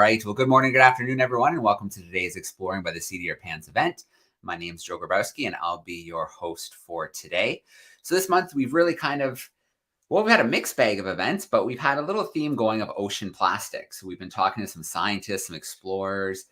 right. Well, good morning, good afternoon, everyone, and welcome to today's Exploring by the Seat of Your Pants event. My name is Joe Grabowski, and I'll be your host for today. So this month, we've really we've had a mixed bag of events, but we've had a little theme going of ocean plastics. So we've been talking to some scientists, some explorers,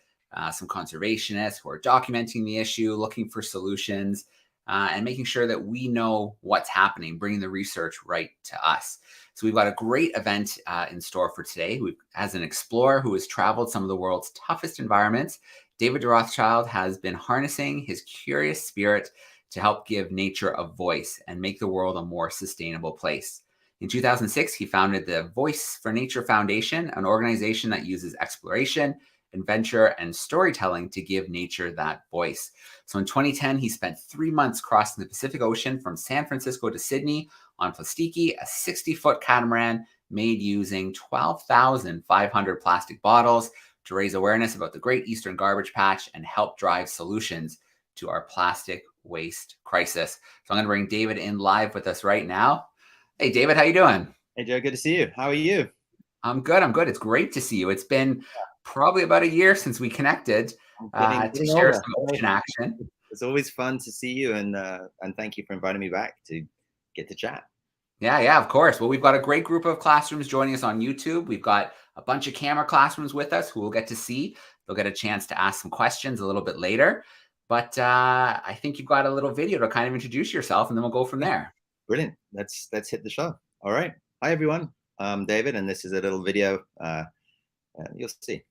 some conservationists who are documenting the issue, looking for solutions, and making sure that we know what's happening, bringing the research right to us. So we've got a great event in store for today. As an explorer who has traveled some of the world's toughest environments, David Rothschild has been harnessing his curious spirit to help give nature a voice and make the world a more sustainable place. In 2006, he founded the Voice for Nature Foundation, an organization that uses exploration, adventure, and storytelling to give nature that voice. So in 2010, he spent 3 months crossing the Pacific Ocean from San Francisco to Sydney on Plastiki, a 60-foot catamaran made using 12,500 plastic bottles to raise awareness about the Great Eastern Garbage Patch and help drive solutions to our plastic waste crisis. So I'm going to bring David in live with us right now. Hey, David, how you doing? Hey, Joe, good to see you. How are you? I'm good. It's great to see you. It's been probably about a year since we connected to share some ocean action. It's always fun to see you, and thank you for inviting me back to get to chat. Yeah, of course. Well, we've got a great group of classrooms joining us on YouTube. We've got a bunch of camera classrooms with us who we'll get to see. They'll get a chance to ask some questions a little bit later. But I think you've got a little video to kind of introduce yourself, and then we'll go from there. Brilliant. Let's hit the show. All right. Hi, everyone. I'm David, and this is a little video. You'll see.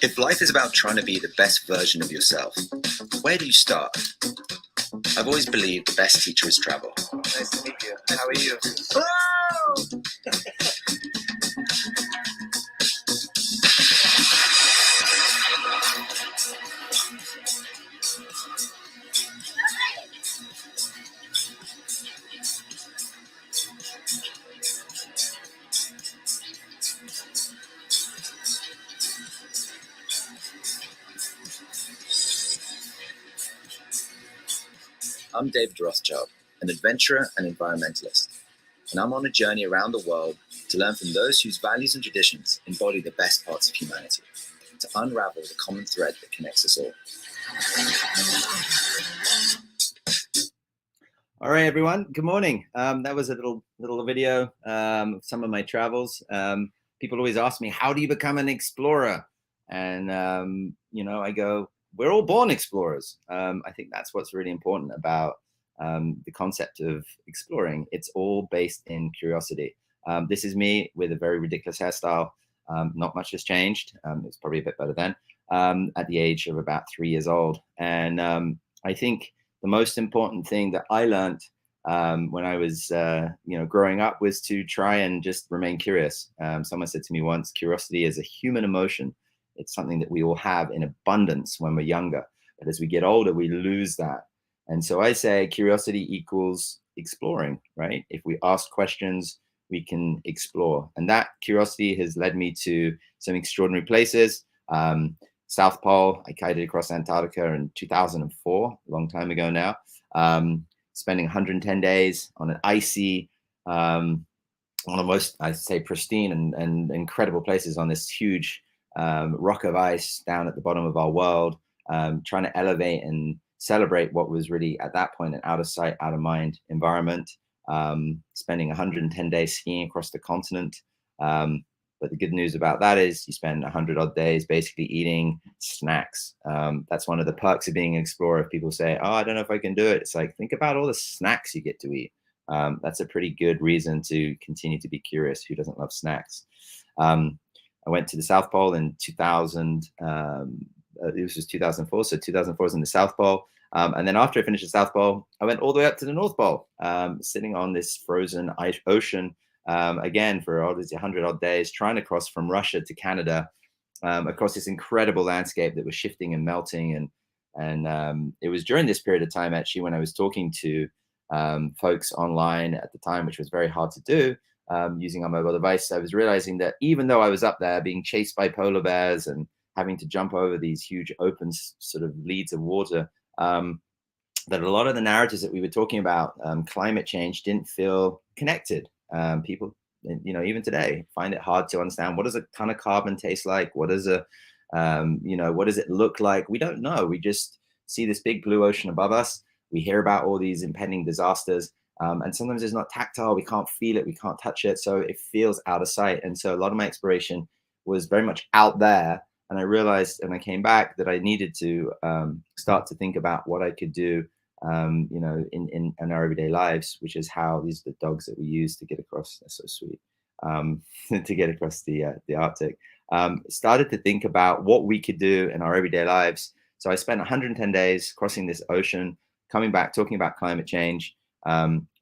If life is about trying to be the best version of yourself, where do you start? I've always believed the best teacher is travel. Nice to meet you. How are you? Whoa! I'm David Rothschild, an adventurer and environmentalist, and I'm on a journey around the world to learn from those whose values and traditions embody the best parts of humanity, to unravel the common thread that connects us all. All right, everyone. Good morning. That was a little video of some of my travels. People always ask me, how do you become an explorer? And, I go, we're all born explorers. I think that's what's really important about the concept of exploring. It's all based in curiosity. This is me with a very ridiculous hairstyle. Not much has changed. It's probably a bit better then, at the age of about 3 years old. And I think the most important thing that I learned when I was, growing up was to try and just remain curious. Someone said to me once, curiosity is a human emotion. It's something that we all have in abundance when we're younger. But as we get older, we lose that. And so I say curiosity equals exploring, right? If we ask questions, we can explore. And that curiosity has led me to some extraordinary places. South Pole, I kited across Antarctica in 2004, a long time ago now. Spending 110 days on an icy, one of the most, I'd say, pristine and incredible places on this huge rock of ice down at the bottom of our world, trying to elevate and celebrate what was really at that point an out of sight, out of mind environment, spending 110 days skiing across the continent. But the good news about that is you spend 100 odd days basically eating snacks. That's one of the perks of being an explorer. If people say, oh, I don't know if I can do it. It's like, think about all the snacks you get to eat. That's a pretty good reason to continue to be curious. Who doesn't love snacks? I went to the South Pole in 2000. This was 2004. So 2004 was in the South Pole. And then after I finished the South Pole, I went all the way up to the North Pole, sitting on this frozen ice ocean, again, for all these 100 odd days, trying to cross from Russia to Canada, across this incredible landscape that was shifting and melting. And it was during this period of time, actually, when I was talking to folks online at the time, which was very hard to do, using our mobile device, I was realizing that even though I was up there being chased by polar bears and having to jump over these huge open sort of leads of water, that a lot of the narratives that we were talking about, climate change, didn't feel connected. People, even today, find it hard to understand, what does a ton of carbon taste like? What does what does it look like? We don't know. We just see this big blue ocean above us. We hear about all these impending disasters, and sometimes it's not tactile. We can't feel it. We can't touch it. So it feels out of sight. And so a lot of my exploration was very much out there. And I realized, and I came back, that I needed to start to think about what I could do, in our everyday lives, which is how these are the dogs that we use to get across. They're so sweet, to get across the Arctic. Started to think about what we could do in our everyday lives. So I spent 110 days crossing this ocean, coming back, talking about climate change,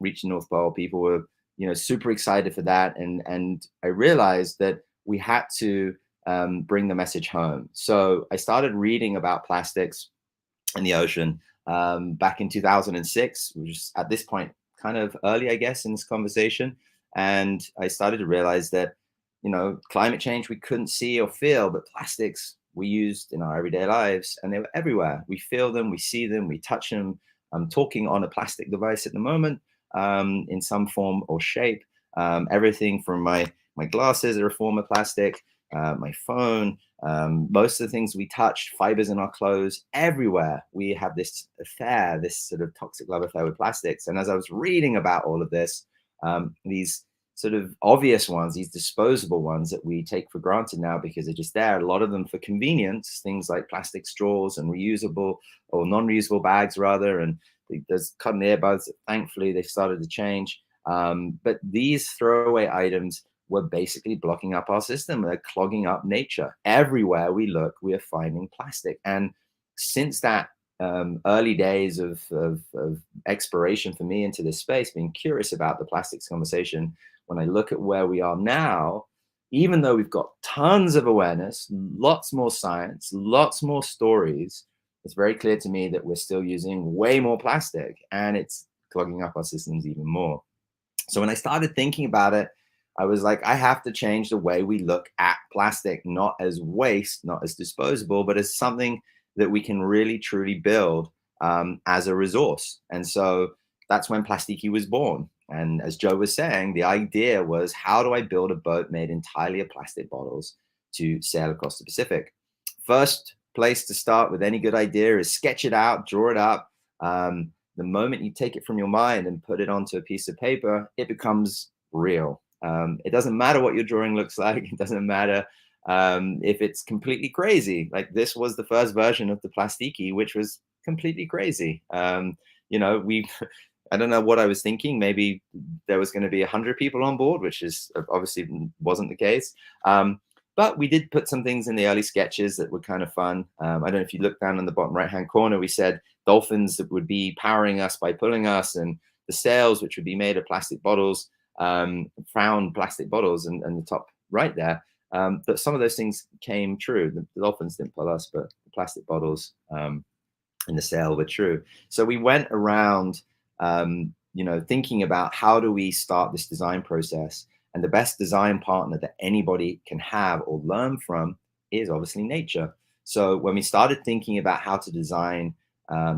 reaching North Pole. People were, super excited for that. And I realized that we had to bring the message home. So I started reading about plastics in the ocean back in 2006, which is at this point kind of early, I guess, in this conversation. And I started to realize that, climate change we couldn't see or feel, but plastics we used in our everyday lives, and they were everywhere. We feel them, we see them, we touch them. I'm talking on a plastic device at the moment, in some form or shape. Everything from my glasses are a form of plastic, my phone, most of the things we touch, fibers in our clothes, everywhere we have this affair, this sort of toxic love affair with plastics. And as I was reading about all of this, these sort of obvious ones, these disposable ones that we take for granted now because they're just there, a lot of them for convenience, things like plastic straws and reusable or non-reusable bags rather, and there's cotton earbuds that thankfully they've started to change. But these throwaway items were basically blocking up our system. They're clogging up nature. Everywhere we look, we are finding plastic. And since that early days of exploration for me into this space, being curious about the plastics conversation, when I look at where we are now, even though we've got tons of awareness, lots more science, lots more stories, it's very clear to me that we're still using way more plastic and it's clogging up our systems even more. So when I started thinking about it, I was like, I have to change the way we look at plastic, not as waste, not as disposable, but as something that we can really truly build as a resource. And so that's when Plastiki was born. And as Joe was saying, the idea was, how do I build a boat made entirely of plastic bottles to sail across the Pacific? First place to start with any good idea is sketch it out, draw it up. The moment you take it from your mind and put it onto a piece of paper, it becomes real. It doesn't matter what your drawing looks like. It doesn't matter if it's completely crazy. Like this was the first version of the Plastiki, which was completely crazy. I don't know what I was thinking. Maybe there was going to be 100 people on board, which is obviously wasn't the case. But we did put some things in the early sketches that were kind of fun. I don't know if you look down in the bottom right-hand corner, we said dolphins that would be powering us by pulling us, and the sails, which would be made of plastic bottles, found plastic bottles, and the top right there. But some of those things came true. The dolphins didn't pull us, but the plastic bottles and the sail were true. So we went around, thinking about how do we start this design process. And the best design partner that anybody can have or learn from is obviously nature. So when we started thinking about how to design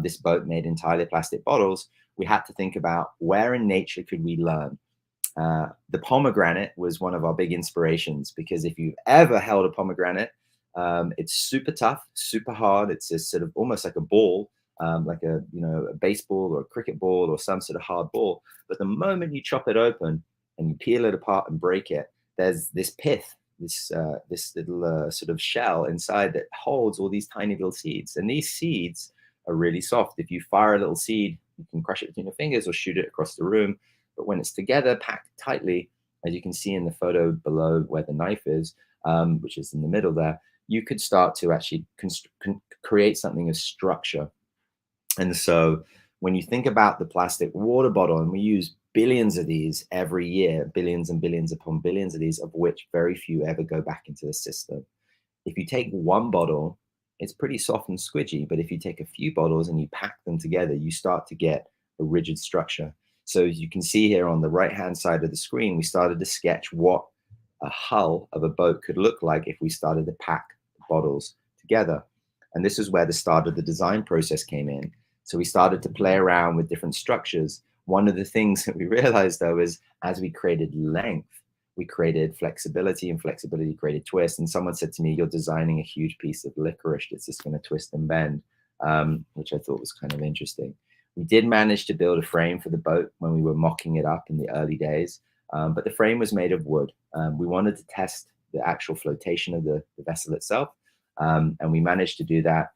this boat made entirely of plastic bottles, we had to think about where in nature could we learn. The pomegranate was one of our big inspirations, because if you've ever held a pomegranate, it's super tough, super hard. It's a sort of almost like a ball, like a baseball or a cricket ball or some sort of hard ball. But the moment you chop it open and you peel it apart and break it, there's this pith, this little sort of shell inside that holds all these tiny little seeds. And these seeds are really soft. If you fire a little seed, you can crush it between your fingers or shoot it across the room. But when it's together, packed tightly, as you can see in the photo below where the knife is, which is in the middle there, you could start to actually create something of structure. And so when you think about the plastic water bottle, and we use billions of these every year, billions and billions upon billions of these, of which very few ever go back into the system. If you take one bottle, it's pretty soft and squidgy. But if you take a few bottles and you pack them together, you start to get a rigid structure. So as you can see here on the right-hand side of the screen, we started to sketch what a hull of a boat could look like if we started to pack the bottles together. And this is where the start of the design process came in. So we started to play around with different structures. One of the things that we realized, though, is as we created length, we created flexibility, and flexibility created twist. And someone said to me, "You're designing a huge piece of licorice that's just going to twist and bend," which I thought was kind of interesting. We did manage to build a frame for the boat when we were mocking it up in the early days, but the frame was made of wood. We wanted to test the actual flotation of the vessel itself, and we managed to do that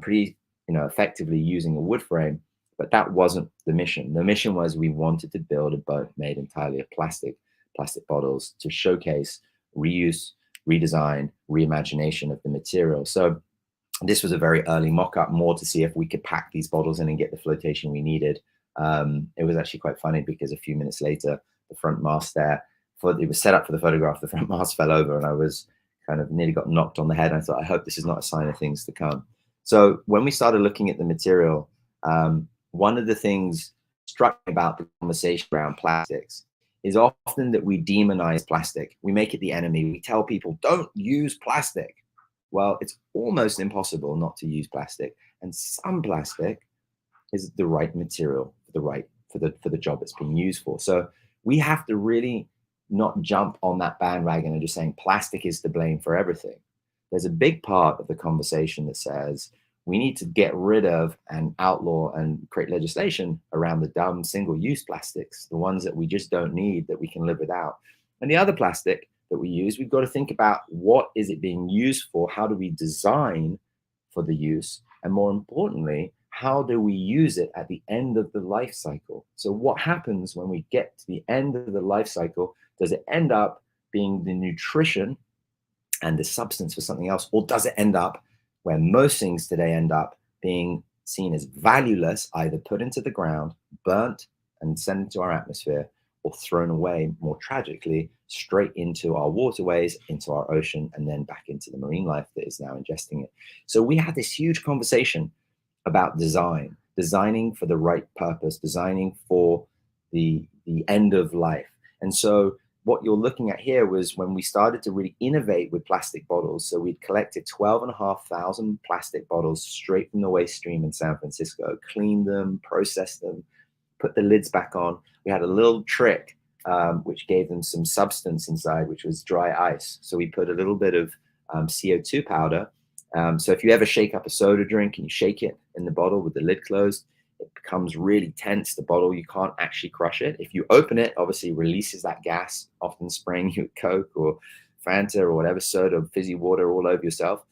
pretty effectively using a wood frame. But that wasn't the mission. The mission was we wanted to build a boat made entirely of plastic bottles to showcase reuse, redesign, reimagination of the material. So this was a very early mock-up, more to see if we could pack these bottles in and get the flotation we needed. It was actually quite funny because a few minutes later, the front mast there, it was set up for the photograph, the front mast fell over and I was kind of nearly got knocked on the head. I thought, I hope this is not a sign of things to come. So when we started looking at the material, one of the things struck me about the conversation around plastics is often that we demonize plastic. We make it the enemy. We tell people, don't use plastic. Well, it's almost impossible not to use plastic. And some plastic is the right material for the job it's being used for. So we have to really not jump on that bandwagon and just saying plastic is to blame for everything. There's a big part of the conversation that says we need to get rid of and outlaw and create legislation around the dumb single-use plastics, the ones that we just don't need, that we can live without. And the other plastic that we use, we've got to think about what is it being used for? How do we design for the use? And more importantly, how do we use it at the end of the life cycle? So what happens when we get to the end of the life cycle? Does it end up being the nutrition and the substance for something else? Or does it end up where most things today end up being seen as valueless, either put into the ground, burnt and sent into our atmosphere, or thrown away, more tragically, straight into our waterways, into our ocean, and then back into the marine life that is now ingesting it. So we had this huge conversation about designing for the right purpose, designing for the end of life. And so what you're looking at here was when we started to really innovate with plastic bottles. So we'd collected 12,500 plastic bottles straight from the waste stream in San Francisco, cleaned them, processed them, put the lids back on. We had a little trick which gave them some substance inside, which was dry ice. So we put a little bit of CO2 powder. So if you ever shake up a soda drink and you shake it in the bottle with the lid closed, it becomes really tense, the bottle. You can't actually crush it. If you open it, obviously it releases that gas, often spraying you with Coke or Fanta or whatever soda, fizzy water all over yourself.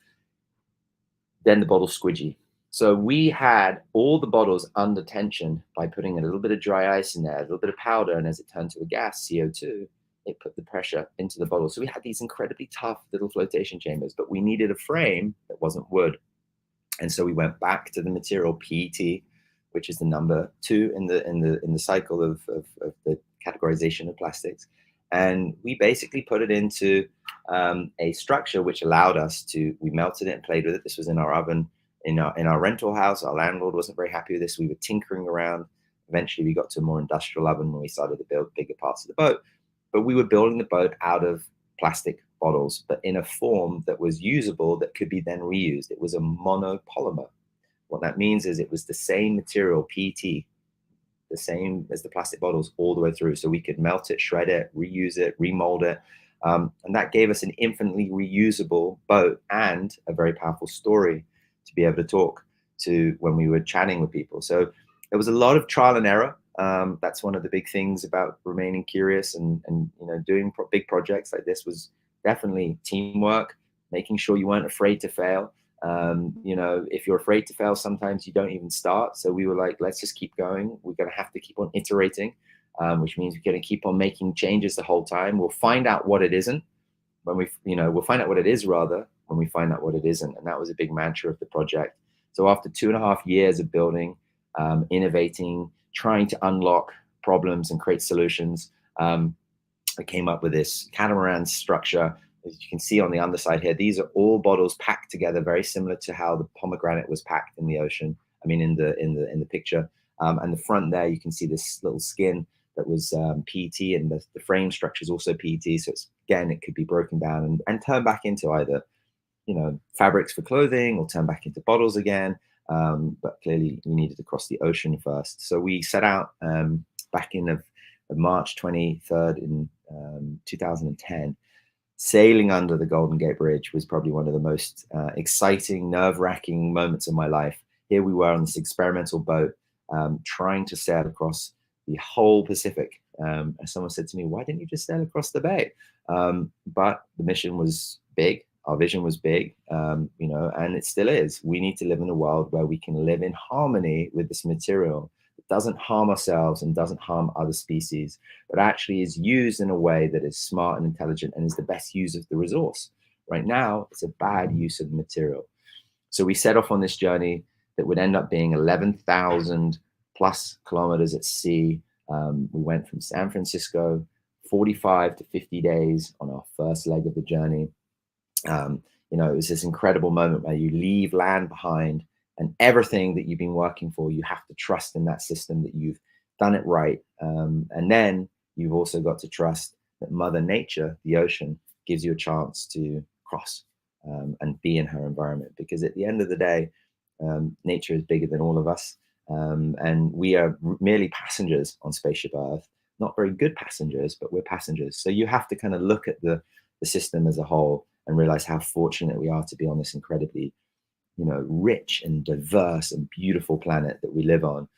Then the bottle's squidgy. So we had all the bottles under tension by putting a little bit of dry ice in there, a little bit of powder, and as it turned to a gas, CO2, it put the pressure into the bottle. So we had these incredibly tough little flotation chambers, but we needed a frame that wasn't wood. And so we went back to the material PET, which is the number 2 in the cycle of the categorization of plastics. And we basically put it into a structure which allowed us to, we melted it and played with it. This was in our oven in our rental house. Our landlord wasn't very happy with this. We were tinkering around. Eventually we got to a more industrial oven when we started to build bigger parts of the boat. But we were building the boat out of plastic bottles, but in a form that was usable, that could be then reused. It was a monopolymer. What that means is it was the same material, PET, the same as the plastic bottles all the way through. So we could melt it, shred it, reuse it, remold it. And that gave us an infinitely reusable boat and a very powerful story to be able to talk to when we were chatting with people. So there was a lot of trial and error. That's one of the big things about remaining curious and doing big projects like this was definitely teamwork, making sure you weren't afraid to fail. If you're afraid to fail, sometimes you don't even start. So we were like, let's just keep going. We're going to have to keep on iterating, which means we're going to keep on making changes the whole time. We'll find out what it isn't when we'll find out what it is rather when we find out what it isn't. And that was a big mantra of the project. So after 2.5 years of building, innovating, trying to unlock problems and create solutions, I came up with this Catamaran structure. As you can see on the underside here, these are all bottles packed together, very similar to how the pomegranate was packed in the ocean. I mean, in the picture. And the front there, you can see this little skin that was PET, and the frame structure is also PET. So it could be broken down and turned back into either, fabrics for clothing or turn back into bottles again. but clearly we needed to cross the ocean first. So we set out back in of March 23rd in 2010. Sailing under the Golden Gate Bridge was probably one of the most exciting, nerve-wracking moments of my life. Here we were on this experimental boat, trying to sail across the whole Pacific. And someone said to me, "Why didn't you just sail across the bay?" But the mission was big. Our vision was big, and it still is. We need to live in a world where we can live in harmony with this material. It doesn't harm ourselves and doesn't harm other species, but actually is used in a way that is smart and intelligent and is the best use of the resource. Right now, it's a bad use of the material. So we set off on this journey that would end up being 11,000 plus kilometers at sea. We went from San Francisco, 45 to 50 days on our first leg of the journey. It was this incredible moment where you leave land behind, and everything that you've been working for, you have to trust in that system that you've done it right. And then you've also got to trust that Mother Nature, the ocean, gives you a chance to cross and be in her environment. Because at the end of the day, nature is bigger than all of us. And we are merely passengers on Spaceship Earth. Not very good passengers, but we're passengers. So you have to kind of look at the system as a whole and realize how fortunate we are to be on this incredibly rich and diverse and beautiful planet that we live on.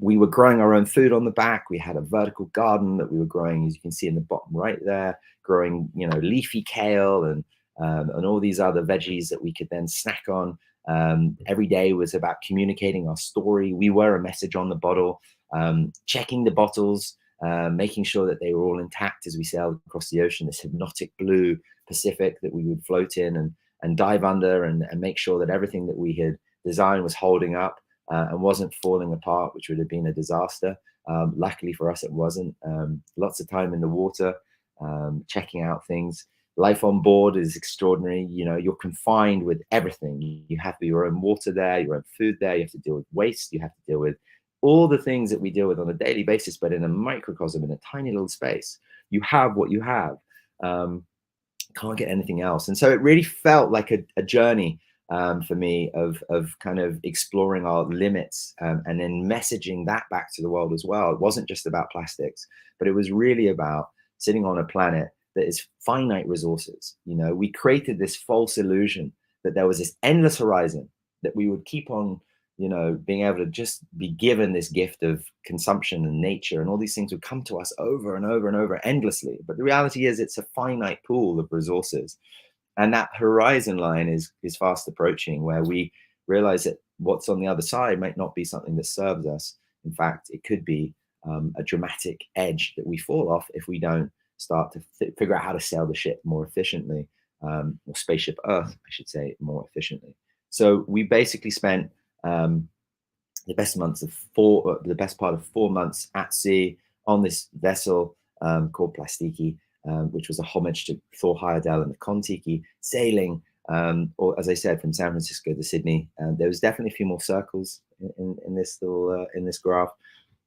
We were growing our own food on the back. We had a vertical garden that we were growing, as you can see in the bottom right there, growing, leafy kale and all these other veggies that we could then snack on. Every day was about communicating our story. We were a message on the bottle, checking the bottles, making sure that they were all intact as we sailed across the ocean, this hypnotic blue Pacific that we would float in and dive under and make sure that everything that we had designed was holding up and wasn't falling apart, which would have been a disaster. Luckily for us, it wasn't. Lots of time in the water, checking out things. Life on board is extraordinary. You're confined with everything. You have your own water there, your own food there. You have to deal with waste. You have to deal with all the things that we deal with on a daily basis, but in a microcosm, in a tiny little space. You have what you have. Can't get anything else. And so it really felt like a journey for me of kind of exploring our limits and then messaging that back to the world as well. It wasn't just about plastics, but it was really about sitting on a planet that is finite resources. We created this false illusion that there was this endless horizon that we would keep on, being able to just be given this gift of consumption and nature, and all these things would come to us over and over and over endlessly. But the reality is it's a finite pool of resources. And that horizon line is fast approaching, where we realize that what's on the other side might not be something that serves us. In fact, it could be a dramatic edge that we fall off if we don't start to figure out how to sail the ship more efficiently, or Spaceship Earth, I should say, more efficiently. So we basically spent the best part of 4 months at sea on this vessel called Plastiki, which was a homage to Thor Heyerdahl and the Kon-Tiki, sailing, or as I said, from San Francisco to Sydney. There was definitely a few more circles in this little in this graph.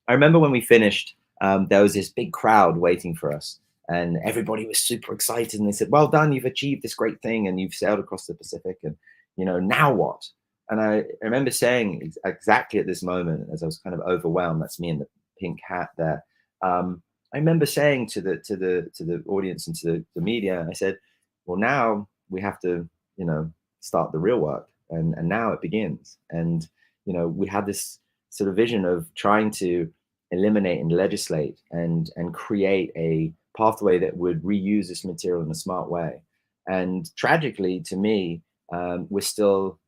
I remember when we finished, there was this big crowd waiting for us, and everybody was super excited. And they said, "Well done, you've achieved this great thing, and you've sailed across the Pacific, and now what?" And I remember saying exactly at this moment, as I was kind of overwhelmed, that's me in the pink hat there. I remember saying to the audience and to the media, I said, "Well, now we have to, start the real work, and now it begins." And we had this sort of vision of trying to eliminate and legislate and create a pathway that would reuse this material in a smart way. And tragically, to me, we're still,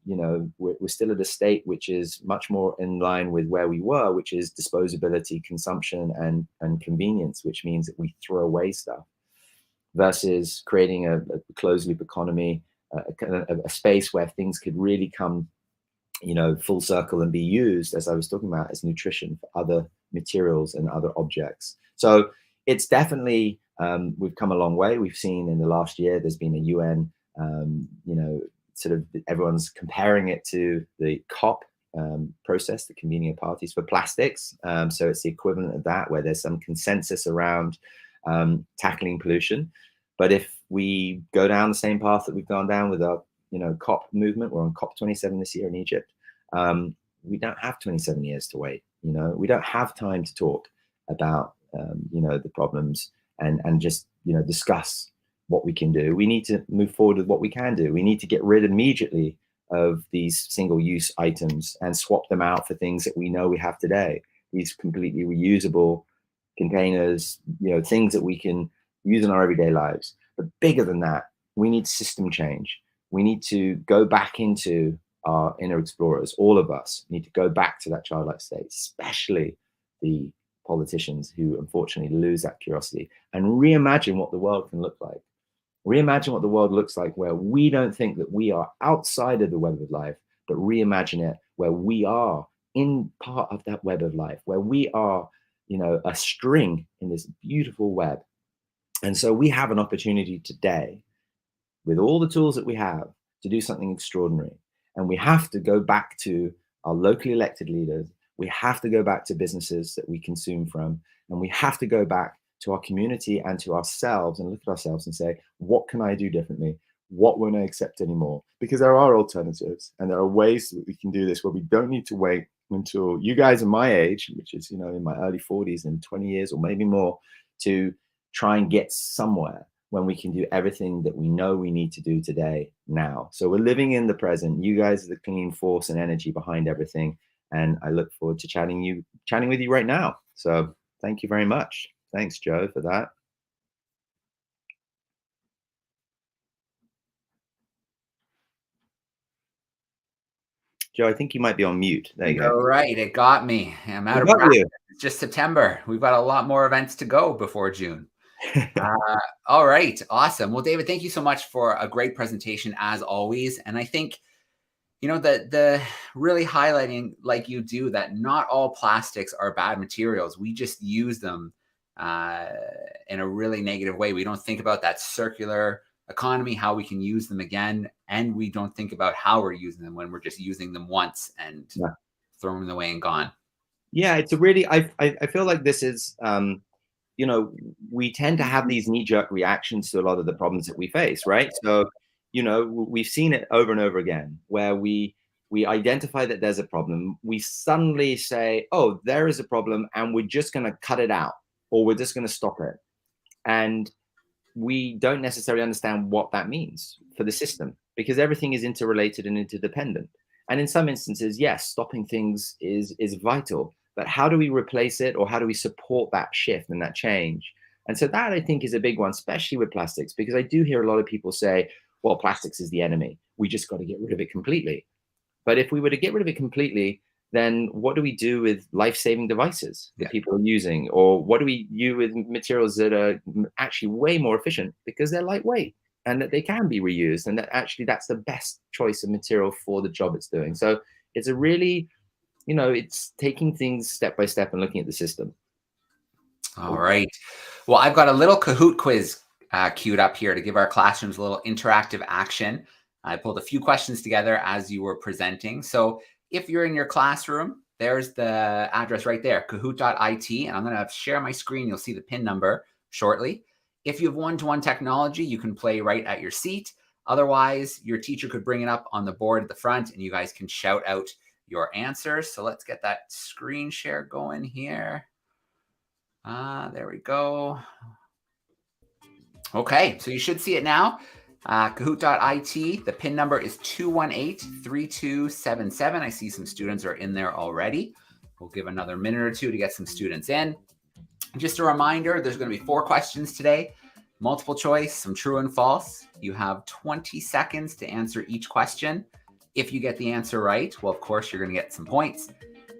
we're still at a state which is much more in line with where we were, which is disposability, consumption, and convenience, which means that we throw away stuff, versus creating a closed loop economy, a space where things could really come, full circle and be used, as I was talking about, as nutrition for other materials and other objects. So it's definitely, we've come a long way. We've seen in the last year, there's been a UN, sort of everyone's comparing it to the COP process, the convening of parties for plastics. So it's the equivalent of that, where there's some consensus around tackling pollution. But if we go down the same path that we've gone down with our COP movement, we're on COP 27 this year in Egypt, We don't have 27 years to wait. We don't have time to talk about the problems and just discuss what we can do. We need to move forward with what we can do. We need to get rid immediately of these single-use items and swap them out for things that we know we have today. These completely reusable containers, things that we can use in our everyday lives. But bigger than that, we need system change. We need to go back into our inner explorers. All of us need to go back to that childlike state, especially the politicians who unfortunately lose that curiosity, and reimagine what the world can look like. Reimagine what the world looks like where we don't think that we are outside of the web of life, but reimagine it where we are in part of that web of life, where we are, a string in this beautiful web. And so we have an opportunity today with all the tools that we have to do something extraordinary. And we have to go back to our locally elected leaders. We have to go back to businesses that we consume from. And we have to go back to our community and to ourselves and look at ourselves and say, what can I do differently? What won't I accept anymore? Because there are alternatives and there are ways that we can do this where we don't need to wait until you guys are my age, which is, in my early 40s and 20 years or maybe more, to try and get somewhere when we can do everything that we know we need to do today, now. So we're living in the present. You guys are the clean force and energy behind everything. And I look forward to chatting with you right now. So thank you very much. Thanks, Joe, for that. Joe, I think you might be on mute. There you go. All right, it got me. I'm out of practice. It's just September. We've got a lot more events to go before June. All right, awesome. Well, David, thank you so much for a great presentation as always. And I think, the really highlighting, like you do, that not all plastics are bad materials. We just use them in a really negative way. We don't think about that circular economy, how we can use them again, and we don't think about how we're using them when we're just using them once and throwing them away and gone. Yeah, it's a really, I feel like this is, we tend to have these knee-jerk reactions to a lot of the problems that we face, right? So, we've seen it over and over again where we identify that there's a problem. We suddenly say, oh, there is a problem, and we're just going to cut it out, or we're just going to stop it. And we don't necessarily understand what that means for the system, because everything is interrelated and interdependent. And in some instances, yes, stopping things is vital, but how do we replace it, or how do we support that shift and that change? And so that, I think, is a big one, especially with plastics, because I do hear a lot of people say, well, plastics is the enemy. We just got to get rid of it completely. But if we were to get rid of it completely, then what do we do with life-saving devices that people are using? Or what do we do with materials that are actually way more efficient because they're lightweight and that they can be reused, and that actually that's the best choice of material for the job it's doing? So it's a really, it's taking things step by step and looking at the system. All right. Well, I've got a little Kahoot quiz queued up here to give our classrooms a little interactive action. I pulled a few questions together as you were presenting. So if you're in your classroom, there's the address right there, kahoot.it. And I'm going to share my screen. You'll see the PIN number shortly. If you have one-to-one technology, you can play right at your seat. Otherwise, your teacher could bring it up on the board at the front and you guys can shout out your answers. So let's get that screen share going here. There we go. Okay, so you should see it now. Kahoot.it, the PIN number is 218-3277. I see some students are in there already. We'll give another minute or two to get some students in. Just a reminder, there's going to be 4 questions today. Multiple choice, some true and false. You have 20 seconds to answer each question. If you get the answer right, well, of course, you're going to get some points.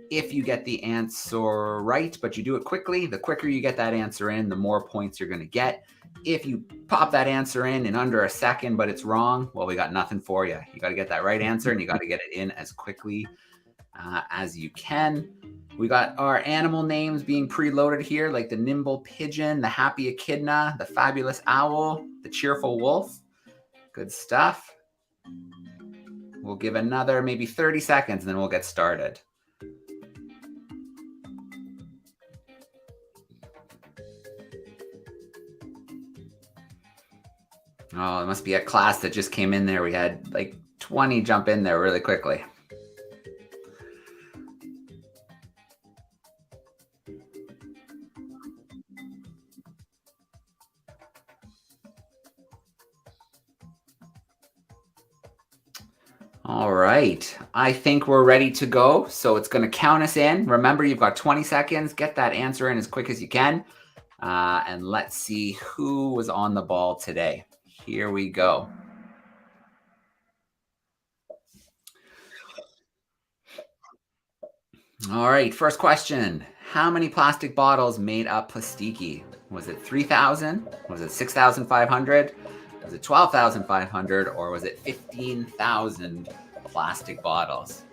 If you get the answer right, but you do it quickly, the quicker you get that answer in, the more points you're going to get. If you pop that answer in under a second, but it's wrong, well, we got nothing for you. You got to get that right answer, and you got to get it in as quickly as you can. We got our animal names being preloaded here, like the nimble pigeon, the happy echidna, the fabulous owl, the cheerful wolf. Good stuff. We'll give another maybe 30 seconds, and then we'll get started. Oh, it must be a class that just came in there. We had like 20 jump in there really quickly. All right. I think we're ready to go. So it's going to count us in. Remember, you've got 20 seconds. Get that answer in as quick as you can. And let's see who was on the ball today. Here we go. All right. First question. How many plastic bottles made up Plastiki? Was it 3,000? Was it 6,500? Was it 12,500? Or was it 15,000 plastic bottles?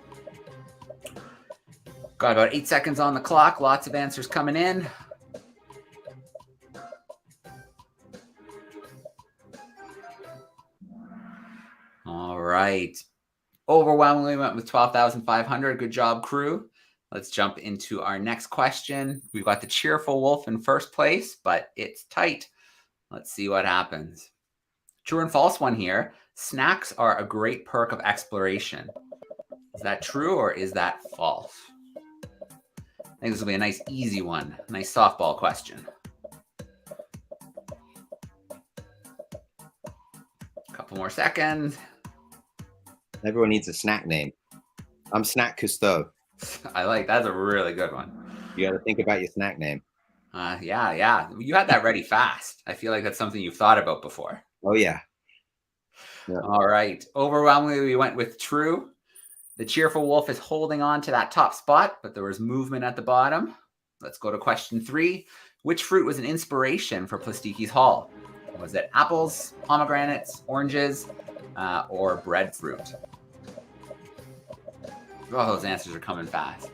Got about 8 seconds on the clock. Lots of answers coming in. All right. Overwhelmingly went with 12,500. Good job, crew. Let's jump into our next question. We've got the cheerful wolf in first place, but it's tight. Let's see what happens. True and false one here. Snacks are a great perk of exploration. Is that true or is that false? I think this will be a nice easy one. Nice softball question. Couple more seconds. Everyone needs a snack name. I'm Snack Cousteau. I like that's a really good one. You got to think about your snack name. Yeah. You had that ready fast. I feel like that's something you've thought about before. Oh, yeah. All right. Overwhelmingly, we went with true. The cheerful wolf is holding on to that top spot, but there was movement at the bottom. Let's go to question 3. Which fruit was an inspiration for Plastiki's haul? Was it apples, pomegranates, oranges, or breadfruit? Oh, those answers are coming fast.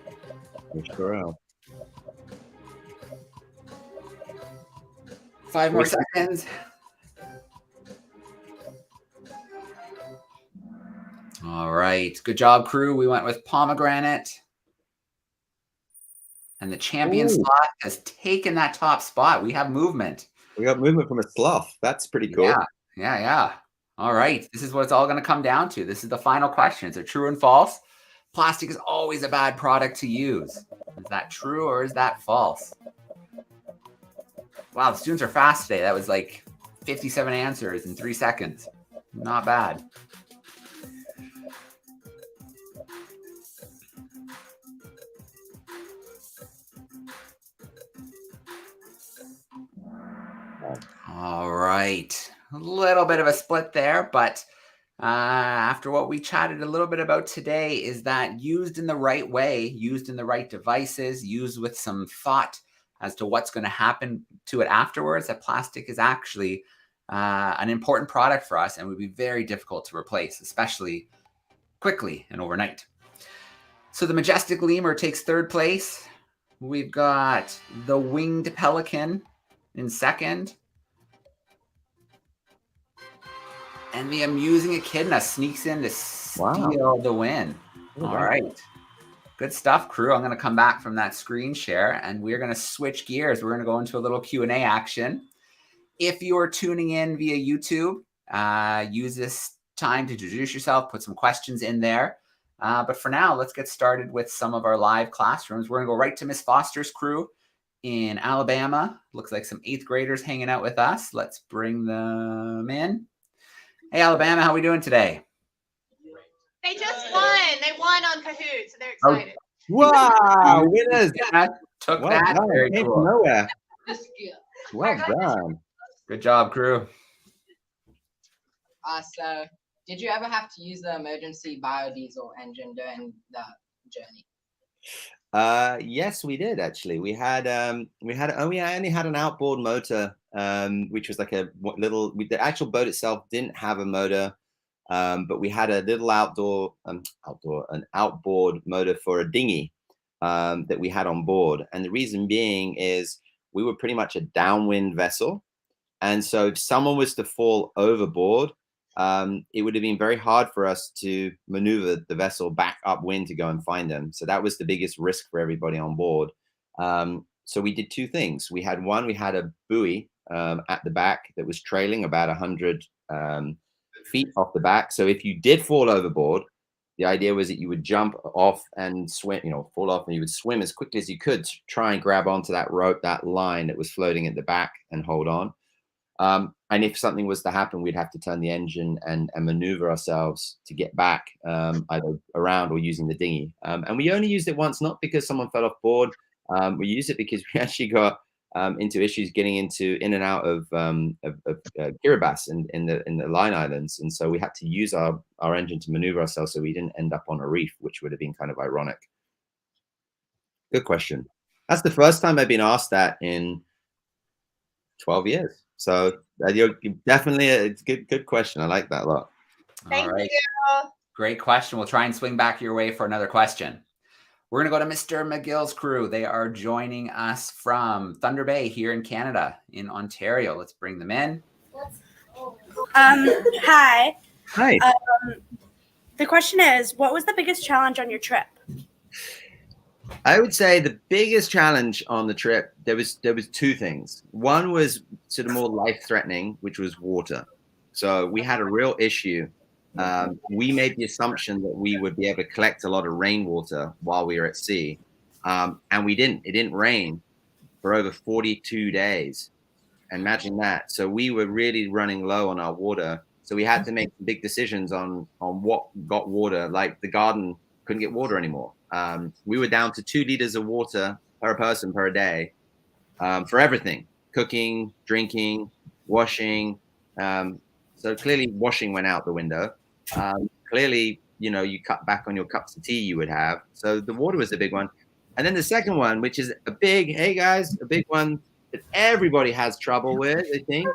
Sure are. 5 more seconds. All right. Good job, crew. We went with pomegranate. And the champion slot has taken that top spot. We have movement. We got movement from a sloth. That's pretty cool. Yeah. All right. This is what it's all going to come down to. This is the final question. Is it true and false? Plastic is always a bad product to use. Is that true or is that false? Wow, the students are fast today. That was like 57 answers in 3 seconds. Not bad. All right. A little bit of a split there, but after what we chatted a little bit about today is that used in the right way, used in the right devices, used with some thought as to what's going to happen to it afterwards, that plastic is actually an important product for us and would be very difficult to replace, especially quickly and overnight. So the majestic lemur takes 3rd place. We've got the winged pelican in 2nd. And the amusing echidna sneaks in to steal the win. All right. Good stuff, crew. I'm going to come back from that screen share, and we're going to switch gears. We're going to go into a little Q&A action. If you are tuning in via YouTube, use this time to introduce yourself, put some questions in there. But for now, let's get started with some of our live classrooms. We're going to go right to Miss Foster's crew in Alabama. Looks like some 8th graders hanging out with us. Let's bring them in. Hey, Alabama, how are we doing today? They just won. They won on Kahoot, so they're excited. Wow, winners! Took that. Very cool. cool. Nowhere. Well done. Good job, crew. So, did you ever have to use the emergency biodiesel engine during the journey? Yes, we did actually. We only had an outboard motor, which was like a little. The actual boat itself didn't have a motor, but we had a little an outboard motor for a dinghy that we had on board. And the reason being is we were pretty much a downwind vessel, and so if someone was to fall overboard, it would have been very hard for us to maneuver the vessel back upwind to go and find them. So that was the biggest risk for everybody on board. So we did 2 things. We had a buoy at the back that was trailing about 100 feet off the back. So if you did fall overboard, the idea was that you would jump off and swim, fall off, and you would swim as quickly as you could to try and grab onto that rope, that line that was floating at the back, and hold on. And if something was to happen, we'd have to turn the engine and maneuver ourselves to get back, either around or using the dinghy. And we only used it once, not because someone fell off board. We used it because we actually got into issues getting in and out of Kiribati and in the Line Islands, and so we had to use our engine to maneuver ourselves so we didn't end up on a reef, which would have been kind of ironic. Good question. That's the first time I've been asked that in 12 years. So you're definitely a good question. I like that a lot. Thank you. Great question. We'll try and swing back your way for another question. We're going to go to Mr. McGill's crew. They are joining us from Thunder Bay here in Canada, in Ontario. Let's bring them in. Hi. Hi. The question is, what was the biggest challenge on your trip? I would say the biggest challenge on the trip, there was two things. One was sort of more life-threatening, which was water. So we had a real issue. We made the assumption that we would be able to collect a lot of rainwater while we were at sea. And we didn't. It didn't rain for over 42 days. Imagine that. So we were really running low on our water. So we had to make big decisions on what got water. Like the garden couldn't get water anymore. We were down to 2 liters of water per person per day for everything: cooking, drinking, washing. So clearly washing went out the window. Clearly, you cut back on your cups of tea you would have. So the water was a big one. And then the second one, which is a big one that everybody has trouble with, I think,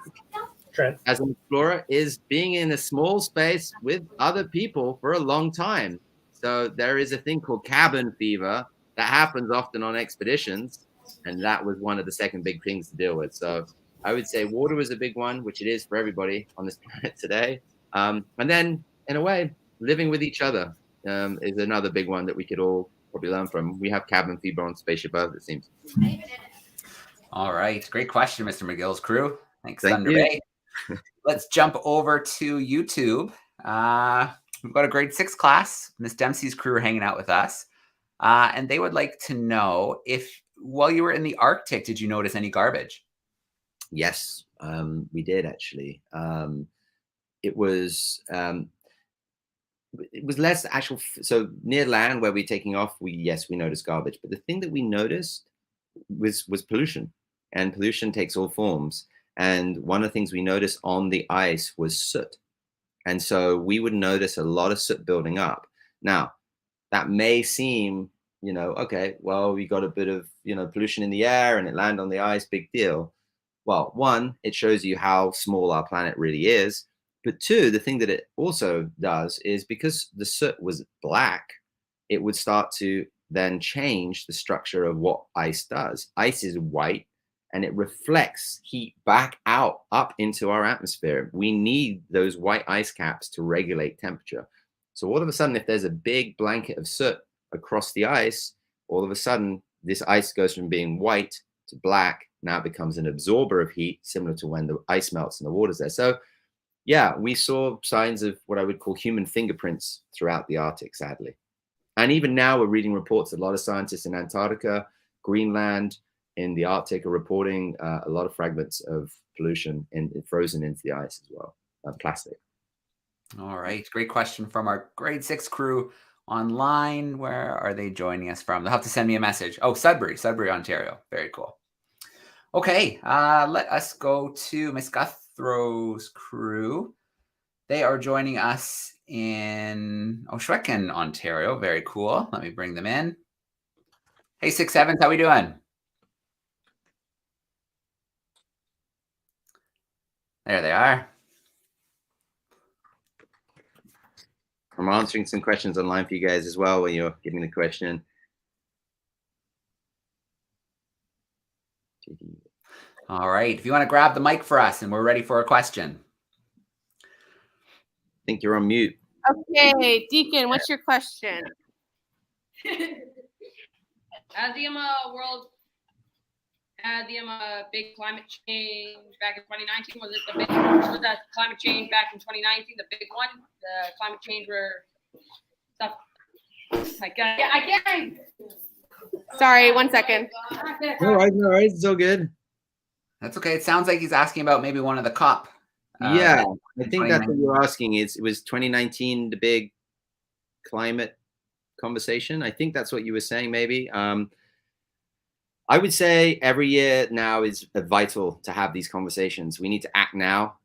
as an explorer, is being in a small space with other people for a long time. So there is a thing called cabin fever that happens often on expeditions. And that was one of the second big things to deal with. So I would say water was a big one, which it is for everybody on this planet today. And then, in a way, living with each other is another big one that we could all probably learn from. We have cabin fever on Spaceship Earth, it seems. All right. Great question, Mr. McGill's crew. Thanks, Thank Thunder you. Bay. Let's jump over to YouTube. We've got a grade 6 class. Miss Dempsey's crew are hanging out with us. And they would like to know if, while you were in the Arctic, did you notice any garbage? Yes, we did actually. It was less actual. So near land where we're taking off, we noticed garbage. But the thing that we noticed was pollution, and pollution takes all forms. And one of the things we noticed on the ice was soot. And so we would notice a lot of soot building up. Now, that may seem, okay, well, we got a bit of, pollution in the air and it landed on the ice, big deal. Well, one, it shows you how small our planet really is. But two, the thing that it also does is because the soot was black, it would start to then change the structure of what ice does. Ice is white and it reflects heat back out up into our atmosphere. We need those white ice caps to regulate temperature. So all of a sudden, if there's a big blanket of soot across the ice, all of a sudden, this ice goes from being white to black. Now it becomes an absorber of heat, similar to when the ice melts and the water's there. So yeah, we saw signs of what I would call human fingerprints throughout the Arctic, sadly. And even now we're reading reports, a lot of scientists in Antarctica, Greenland, in the Arctic are reporting a lot of fragments of pollution frozen into the ice as well, plastic. All right. Great question from our grade 6 crew online. Where are they joining us from? They'll have to send me a message. Oh, Sudbury, Ontario. Very cool. Okay. Let us go to Miss Guthrow's crew. They are joining us in Ohsweken, Ontario. Very cool. Let me bring them in. Hey, 6-7s, how we doing? There they are. I'm answering some questions online for you guys as well when you're giving the question. All right. If you want to grab the mic for us and we're ready for a question. I think you're on mute. Okay, Deacon, what's your question? The big climate change back in 2019, was that climate change back in 2019 the big one, the climate change where stuff I can't. Sorry, 1 second. No worries, it's all good. That's okay. It sounds like he's asking about maybe one of the COP. Yeah, I in think that's what 2019. you're asking. It was 2019, the big climate conversation. I think that's what you were saying, maybe. I would say every year now is vital to have these conversations. We need to act now.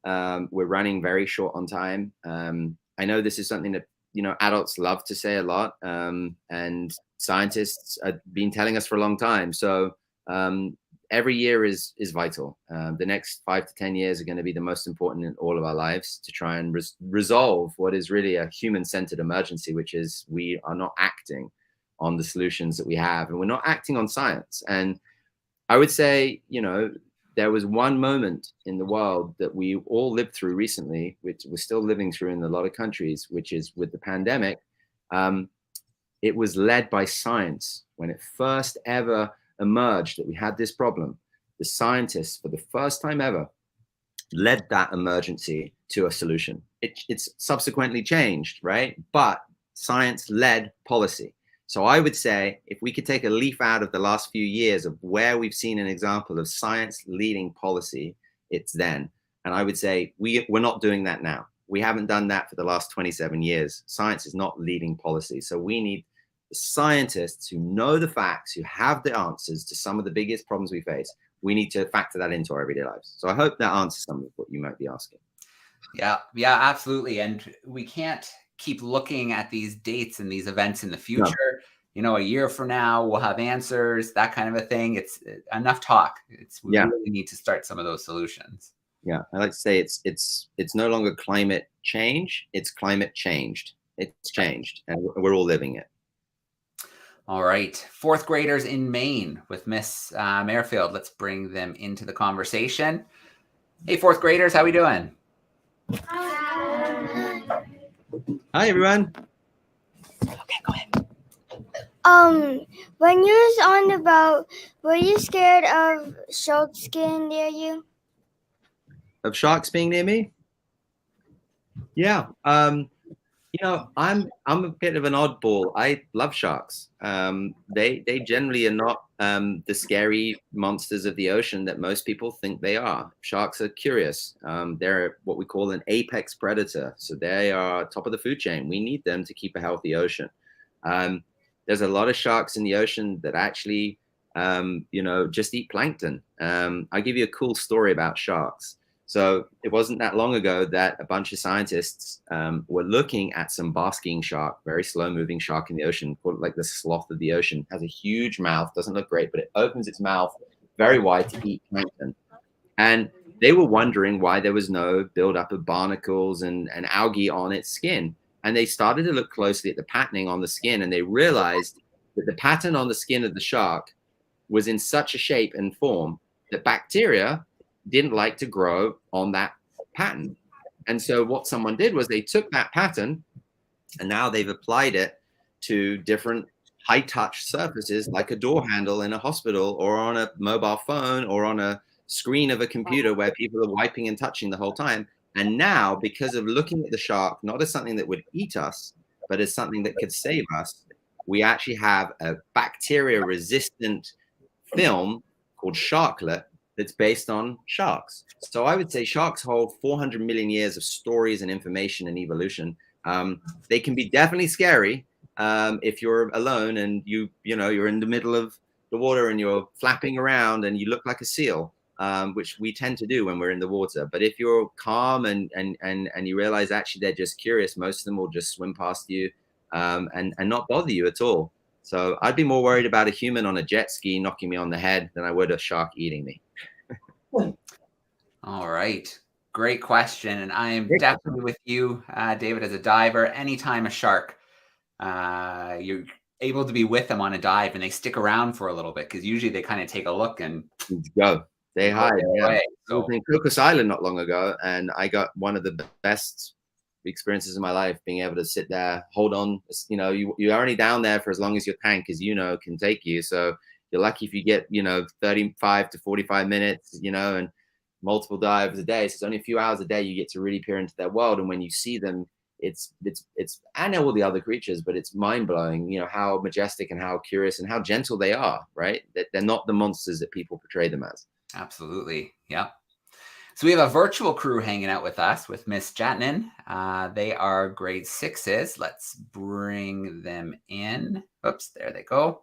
We're running very short on time. I know this is something that, you know, adults love to say a lot, and scientists have been telling us for a long time. So every year is vital. The next 5 to 10 years are going to be the most important in all of our lives to try and resolve what is really a human-centered emergency, which is we are not acting on the solutions that we have, and we're not acting on science. And I would say, you know, there was one moment in the world that we all lived through recently, which we're still living through in a lot of countries, which is with the pandemic. It was led by science. When it first ever emerged that we had this problem, the scientists, for the first time ever, led that emergency to a solution. It's subsequently changed, right? But science led policy. So I would say if we could take a leaf out of the last few years of where we've seen an example of science leading policy, it's then. And I would say we're not doing that now. We haven't done that for the last 27 years. Science is not leading policy. So we need the scientists who know the facts, who have the answers to some of the biggest problems we face. We need to factor that into our everyday lives. So I hope that answers some of what you might be asking. Yeah, absolutely. And we can't keep looking at these dates and these events in the future. No. You know, a year from now, we'll have answers, that kind of a thing. It's enough talk. We really need to start some of those solutions. Yeah, I like to say it's no longer climate change, it's climate changed. It's changed, and we're all living it. All right, fourth graders in Maine with Miss Merrifield. Let's bring them into the conversation. Hey, fourth graders, how we doing? Hi, everyone. Okay, go ahead. When you was on the boat, were you scared of sharks getting near you? Of sharks being near me? Yeah. You know, I'm a bit of an oddball. I love sharks. They generally are not the scary monsters of the ocean that most people think they are. Sharks are curious. They're what we call an apex predator. So they are top of the food chain. We need them to keep a healthy ocean. There's a lot of sharks in the ocean that actually, you know, just eat plankton. I'll give you a cool story about sharks. So it wasn't that long ago that a bunch of scientists were looking at some basking shark, very slow moving shark in the ocean, called like the sloth of the ocean. Has a huge mouth, doesn't look great, but it opens its mouth very wide to eat plankton. And they were wondering why there was no buildup of barnacles and algae on its skin. And they started to look closely at the patterning on the skin, and they realized that the pattern on the skin of the shark was in such a shape and form that bacteria didn't like to grow on that pattern. And so what someone did was they took that pattern and now they've applied it to different high touch surfaces like a door handle in a hospital or on a mobile phone or on a screen of a computer where people are wiping and touching the whole time. And now, because of looking at the shark, not as something that would eat us, but as something that could save us, we actually have a bacteria resistant film called sharklet that's based on sharks. So I would say sharks hold 400 million years of stories and information and evolution. They can be definitely scary if you're alone and you're in the middle of the water and you're flapping around and you look like a seal, which we tend to do when we're in the water. But if you're calm and you realize actually they're just curious, most of them will just swim past you and not bother you at all. So I'd be more worried about a human on a jet ski knocking me on the head than I would a shark eating me. All right. Great question. And I am definitely with you, David, as a diver. Anytime a shark, you're able to be with them on a dive and they stick around for a little bit because usually they kind of take a look and go. They hide. Yeah. So. I was in Cocos Island not long ago, and I got one of the best experiences of my life being able to sit there, hold on. You know, you're only down there for as long as your tank, as you know, can take you. So you're lucky if you get, 35 to 45 minutes, and multiple dives a day. So it's only a few hours a day you get to really peer into their world. And when you see them, it's I know all the other creatures, but it's mind blowing, how majestic and how curious and how gentle they are, right? That they're not the monsters that people portray them as. Absolutely. Yep. So we have a virtual crew hanging out with us with Miss Jatnan. They are grade 6s. Let's bring them in. Oops, there they go.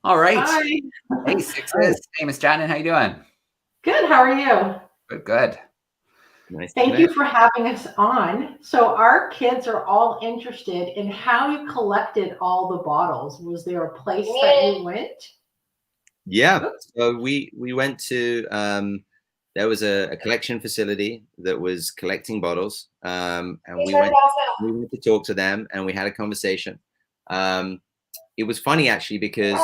All right. Hi. Hey, 6s. Hey, Miss Jatnan, how you doing? Good. How are you? Good, good. Nice. Thank you for having us on. So our kids are all interested in how you collected all the bottles. Was there a place that you went? Yeah. So we went to there was a collection facility that was collecting bottles, and we went to talk to them, and we had a conversation. It was funny actually, because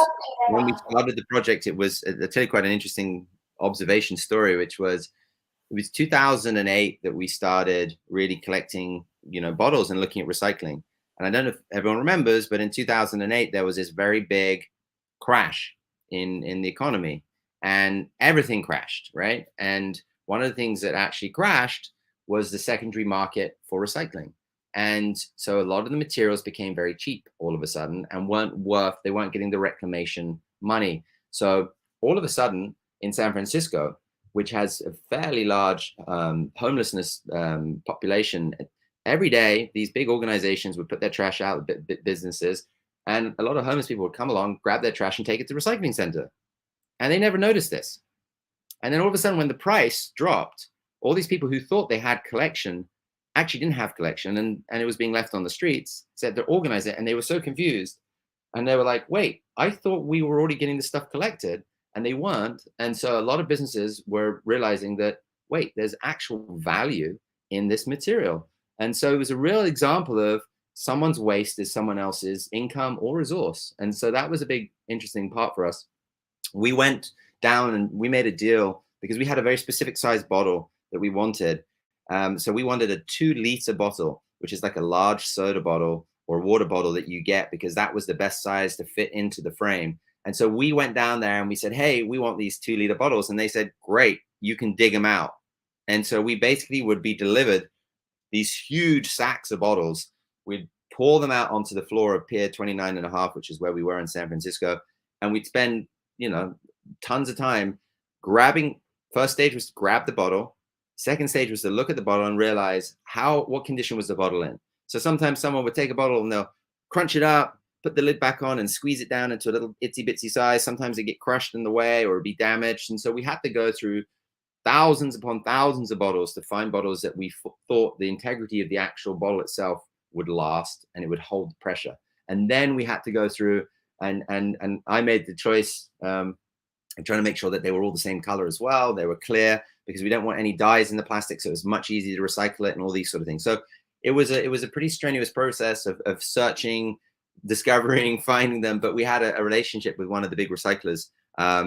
when we started the project, it was, I'll tell you quite an interesting observation story, which was, it was 2008 that we started really collecting, bottles and looking at recycling. And I don't know if everyone remembers, but in 2008, there was this very big crash in the economy, and everything crashed, right? And one of the things that actually crashed was the secondary market for recycling. And so a lot of the materials became very cheap all of a sudden, and they weren't getting the reclamation money. So all of a sudden in San Francisco, which has a fairly large homelessness population, every day these big organizations would put their trash out, businesses, and a lot of homeless people would come along, grab their trash and take it to the recycling center. And they never noticed this. And then all of a sudden, when the price dropped, all these people who thought they had collection actually didn't have collection, and it was being left on the streets, said they're organizing it, and they were so confused. And they were like, wait, I thought we were already getting the stuff collected, and they weren't. And so a lot of businesses were realizing that, wait, there's actual value in this material. And so it was a real example of someone's waste is someone else's income or resource. And so that was a big, interesting part for us. We went down and we made a deal because we had a very specific size bottle that we wanted. So we wanted a 2-liter bottle, which is like a large soda bottle or water bottle that you get, because that was the best size to fit into the frame. And so we went down there and we said, hey, we want these 2-liter bottles. And they said, great, you can dig them out. And so we basically would be delivered these huge sacks of bottles. We'd pour them out onto the floor of Pier 29.5, which is where we were in San Francisco. And we'd spend, tons of time grabbing. First stage was to grab the bottle. Second stage was to look at the bottle and realize what condition was the bottle in. So sometimes someone would take a bottle and they'll crunch it up, put the lid back on and squeeze it down into a little itsy bitsy size. Sometimes it get crushed in the way or be damaged. And so we had to go through thousands upon thousands of bottles to find bottles that we thought the integrity of the actual bottle itself would last and it would hold the pressure. And then we had to go through and I made the choice trying to make sure that they were all the same color as well. They were clear, because we don't want any dyes in the plastic. So it was much easier to recycle it and all these sort of things. So it was a pretty strenuous process of searching, discovering, finding them. But we had a relationship with one of the big recyclers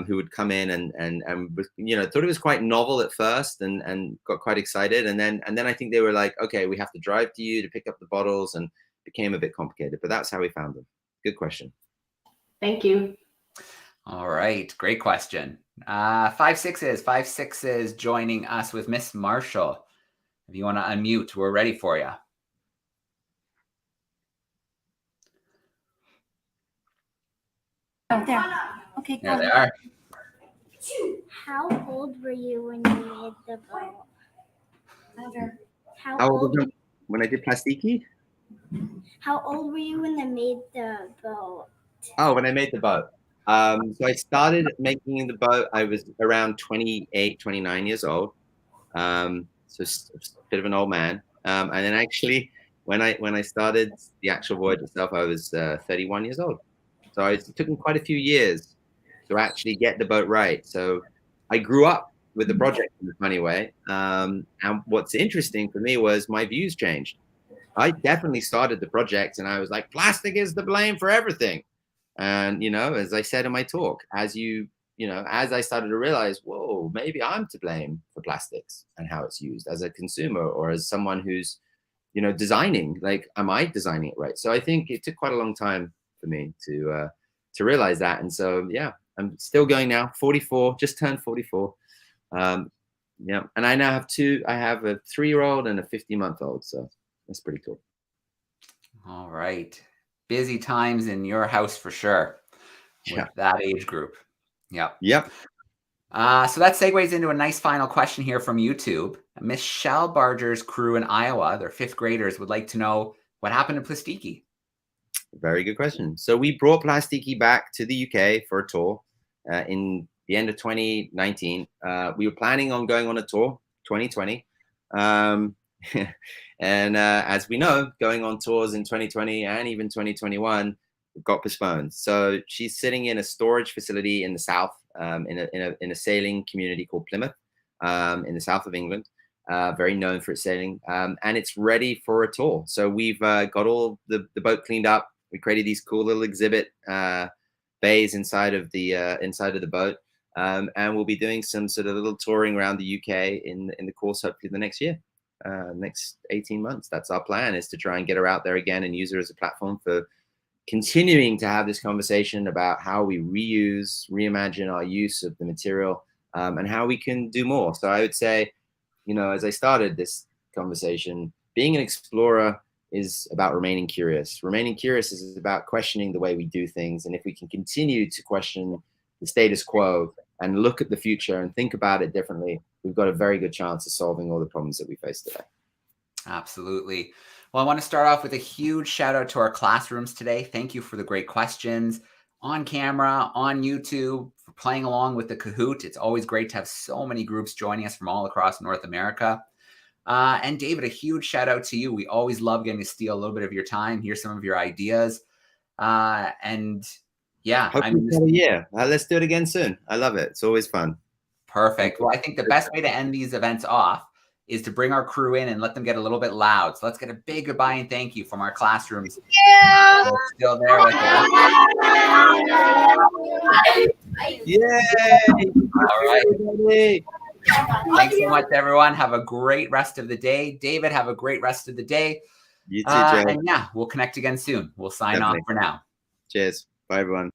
who would come in and thought it was quite novel at first and got quite excited. And then I think they were like, okay, we have to drive to you to pick up the bottles, and it became a bit complicated, but that's how we found them. Good question. Thank you. All right, great question. 5-6s joining us with Miss Marshall. If you want to unmute, we're ready for you. Oh, there. Okay, There they are. How old were you when you made the boat? How old were you when I did Plastiki? How old were you when they made the boat? Oh, when I made the boat. So I started making the boat, I was around 28, 29 years old. So a bit of an old man. And then actually, when I started the actual voyage itself, I was 31 years old. So it took me quite a few years to actually get the boat right. So I grew up with the project in a funny way. And what's interesting for me was my views changed. I definitely started the project and I was like, plastic is the blame for everything. And, as I said in my talk, as I started to realize, whoa, maybe I'm to blame for plastics and how it's used as a consumer or as someone who's, designing, like, am I designing it right? So I think it took quite a long time for me to realize that. And so, yeah, I'm still going now, 44, just turned 44. Yeah. And I now have a 3-year-old and a 50-month-old. So that's pretty cool. All right. Busy times in your house for sure with that age group. Yep. Yep. So that segues into a nice final question here from YouTube. Michelle Barger's crew in Iowa, their 5th graders, would like to know what happened to Plastiki. Very good question. So we brought Plastiki back to the UK for a tour in the end of 2019. We were planning on going on a tour 2020. And as we know, going on tours in 2020 and even 2021 got postponed. So she's sitting in a storage facility in the south, in a sailing community called Plymouth, in the south of England. Very known for its sailing, and it's ready for a tour. So we've got all the boat cleaned up. We created these cool little exhibit bays inside of the boat, and we'll be doing some sort of little touring around the UK in the course hopefully the next year, next 18 months. That's our plan, is to try and get her out there again and use her as a platform for continuing to have this conversation about how we reimagine our use of the material, and how we can do more. So I would say, as I started this conversation, being an explorer is about remaining curious. Remaining curious is about questioning the way we do things. And if we can continue to question the status quo and look at the future and think about it differently, we've got a very good chance of solving all the problems that we face today. Absolutely. Well, I want to start off with a huge shout out to our classrooms today. Thank you for the great questions on camera, on YouTube, for playing along with the Kahoot. It's always great to have so many groups joining us from all across North America. And David, a huge shout out to you. We always love getting to steal a little bit of your time, hear some of your ideas. And yeah, let's do it again soon. I love it. It's always fun. Perfect. Well, I think the best way to end these events off is to bring our crew in and let them get a little bit loud. So let's get a big goodbye and thank you from our classrooms. Yeah. Still there with us. Yay! All right. Thanks so much, everyone. Have a great rest of the day. David, have a great rest of the day. You too, Joe. And yeah, we'll connect again soon. We'll sign off for now. Cheers. Bye, everyone.